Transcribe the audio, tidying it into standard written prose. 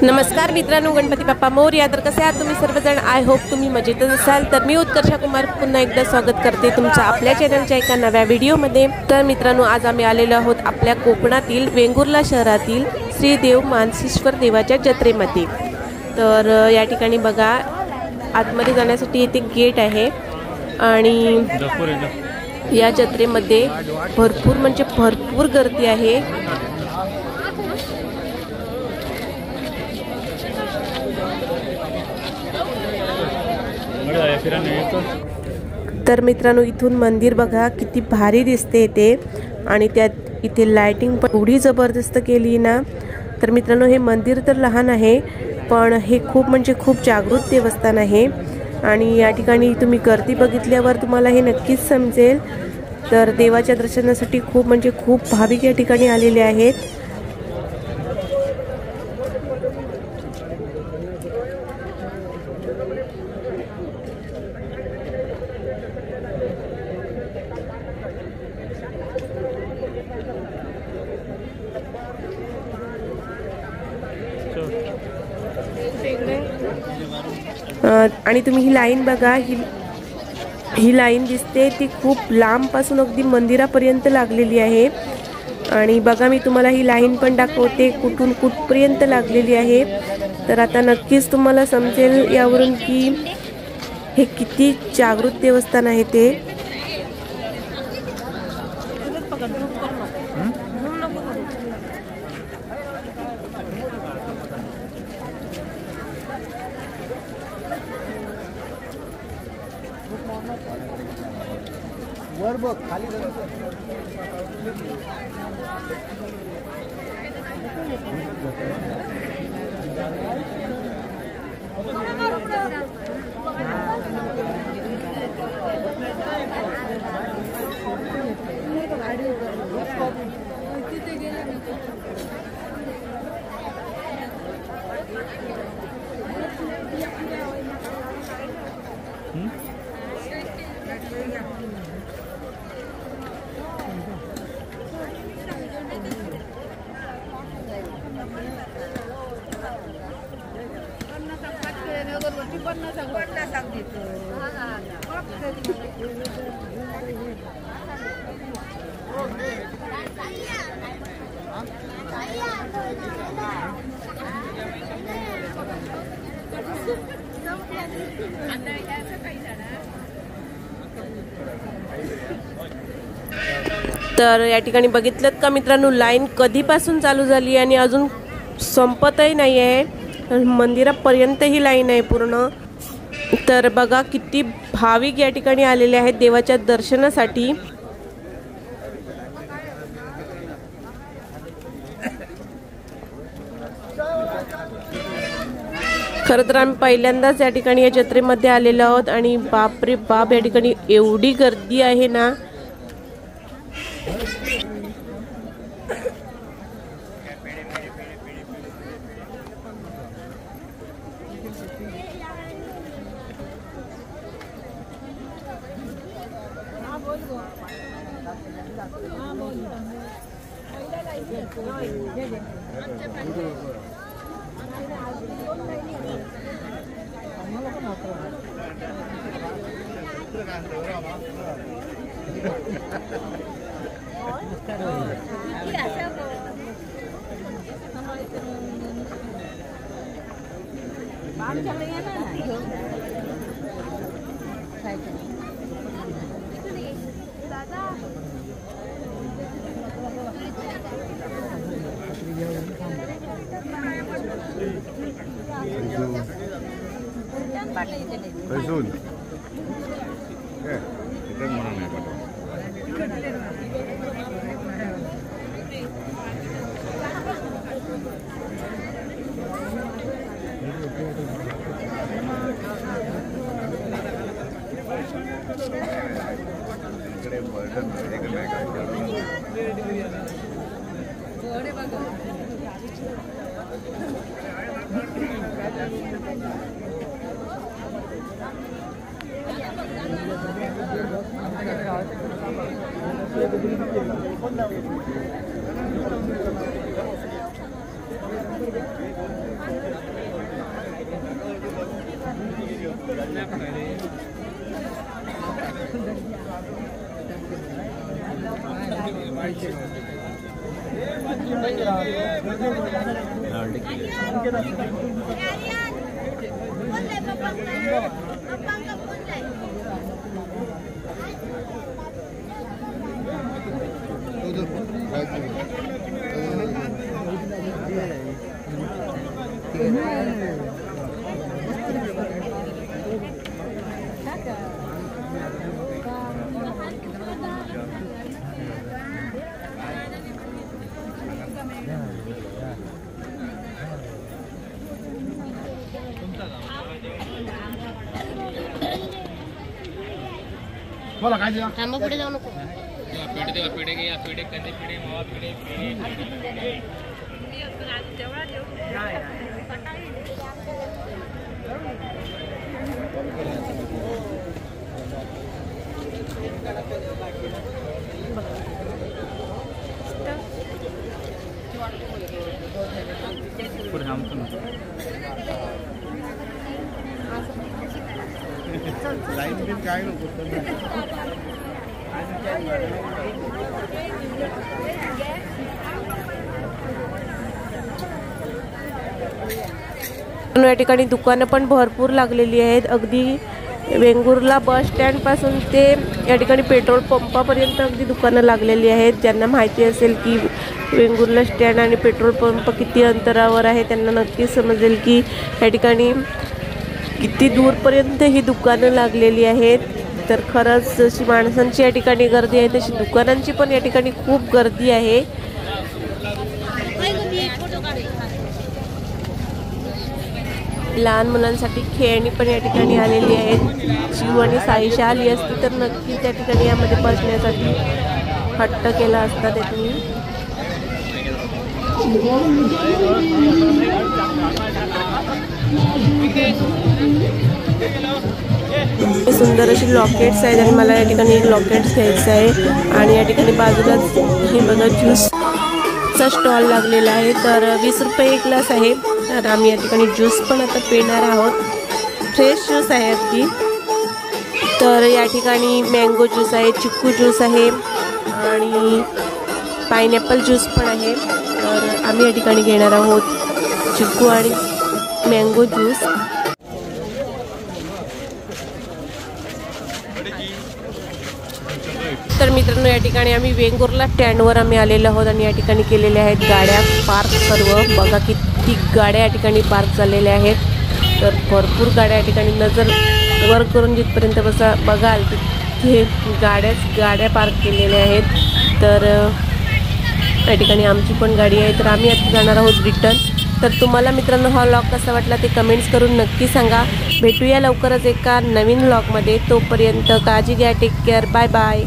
नमस्कार मित्रांनो, गणपती बाप्पा मोरया। तर कसे आहात तुम्ही सर्वजण? आय होप तुम्ही मजेतच असाल। तर मी उत्कर्षा कुमार पुन्हा एकदा स्वागत करते तुमचं आपल्या चॅनलच्या एका नव्या व्हिडिओमध्ये। तर मित्रांनो, आज आम्ही आलेलो आहोत आपल्या कोकणातील वेंगुर्ला शहरातील श्री देव मानसीश्वर देवाच्या जत्रेमध्ये। तर या ठिकाणी बघा, आतमध्ये जाण्यासाठी इथे गेट आहे आणि या जत्रेमध्ये भरपूर म्हणजे भरपूर गर्दी आहे। तर मित्रांनो, इथून मंदिर बघा किती भारी दिसते इथे, आणि त्यात इथे लाइटिंग पण एवढी जबरदस्त केली ना। तर मित्रांनो, हे मंदिर तर लहान आहे पण हे खूप म्हणजे खूप जागृत देवस्थान आहे आणि या ठिकाणी तुम्ही गर्दी बघितल्यावर तुम्हाला हे नक्कीच समजेल। तर देवाच्या दर्शनासाठी खूप म्हणजे खूप भाविक या ठिकाणी आलेले आहेत। आणि तुम्ही ही लाईन बघा, ही लाईन दिसते ती खूप लांब पासून अगदी मंदिरापर्यंत लागलेली आहे। आणि बघा, मी तुम्हाला ही लाईन पण दाखवते कुठून कुठपर्यंत लागलेली आहे। तर आता नक्कीच तुम्हाला समजेल यावरून की हे किती जागृत देवस्थान आहे ते। वर बघ, खाली तर या ठिकाणी बघितलं का मित्रांनो, लाईन कधीपासून चालू झाली आणि अजून संपतही नाही आहे। मंदिरापर्यंत ही लाईन आहे पूर्ण। तर बघा किती भाविक या ठिकाणी आलेले आहेत देवाच्या दर्शनासाठी। खरं तर आम्ही पहिल्यांदाच या ठिकाणी या जत्रेमध्ये आलेलो आहोत आणि बापरे बाप, या ठिकाणी एवढी गर्दी आहे ना। बर्डन बोला काय दिला थांबा पुढे जाऊ नको पेढे देवा पेढे घे पेढे कंदे पेढे मावा पेढे लाईन बिन काय नको या ठिकाणी दुकानं पण भरपूर लागलेली आहेत. अगदी वेंगुर्ला बस स्टँड पासून ते या ठिकाणी पेट्रोल पंपापर्यंत अगदी दुकानं लागलेली आहेत. ज्यांना माहिती असेल की वेंगुर्ला स्टँड आणि पेट्रोल पंप किती अंतरावर आहे त्यांना नक्की समजेल की या ठिकाणी किती दूरपर्यंत ही दुकानं लागलेली आहेत. तर खरंच जशी माणसांची या ठिकाणी गर्दी आहे तशी दुकानांची पण या ठिकाणी खूप गर्दी आहे. लहान मुलांसाठी खेळणी पण या ठिकाणी आलेली आहेत. शिव आणि साईशा आली असती तर नक्की त्या ठिकाणी यामध्ये बसण्यासाठी हट्ट केला असता त्यांनी. सुंदर अशी लॉकेट्स आहेत आणि मला या ठिकाणी एक लॉकेट्स घ्यायचं आहे. आणि या ठिकाणी बाजूलाच हे बघा ज्यूसचा स्टॉल लागलेला आहे. तर 20 रुपये एक ग्लास आहे. तर आम्ही या ठिकाणी ज्यूस पण आता पिणार आहोत. फ्रेश ज्यूस आहे अगदी. तर या ठिकाणी मँगो ज्यूस आहे, चिक्कू ज्यूस आहे आणि पायनॅपल ज्यूस पण आहे. तर आम्ही या ठिकाणी घेणार आहोत चिक्कू आणि मँगो ज्यूस. तर मित्रांनो या ठिकाणी आम्ही वेंगुर्ला स्टँडवर आम्ही आलेलो आहोत आणि या ठिकाणी केलेल्या आहेत गाड्या पार्क. सर्व बघा किती गाड्या या ठिकाणी पार्क झालेल्या आहेत. तर भरपूर गाड्या या ठिकाणी नजर वर करून जिथपर्यंत बघाल तिथे गाड्या पार्क केलेल्या आहेत. तर या ठिकाणी आमची पण गाडी आहे. तर आम्ही आता जाणार आहोत रिटर्न. तर तुम्हाला मित्रांनो हा व्लॉग कसा वाटला ते कमेंट्स करून नक्की सांगा. भेटूया लवकरच एका नवीन व्लॉगमध्ये. तोपर्यंत काळजी घ्या. Take care. Bye bye.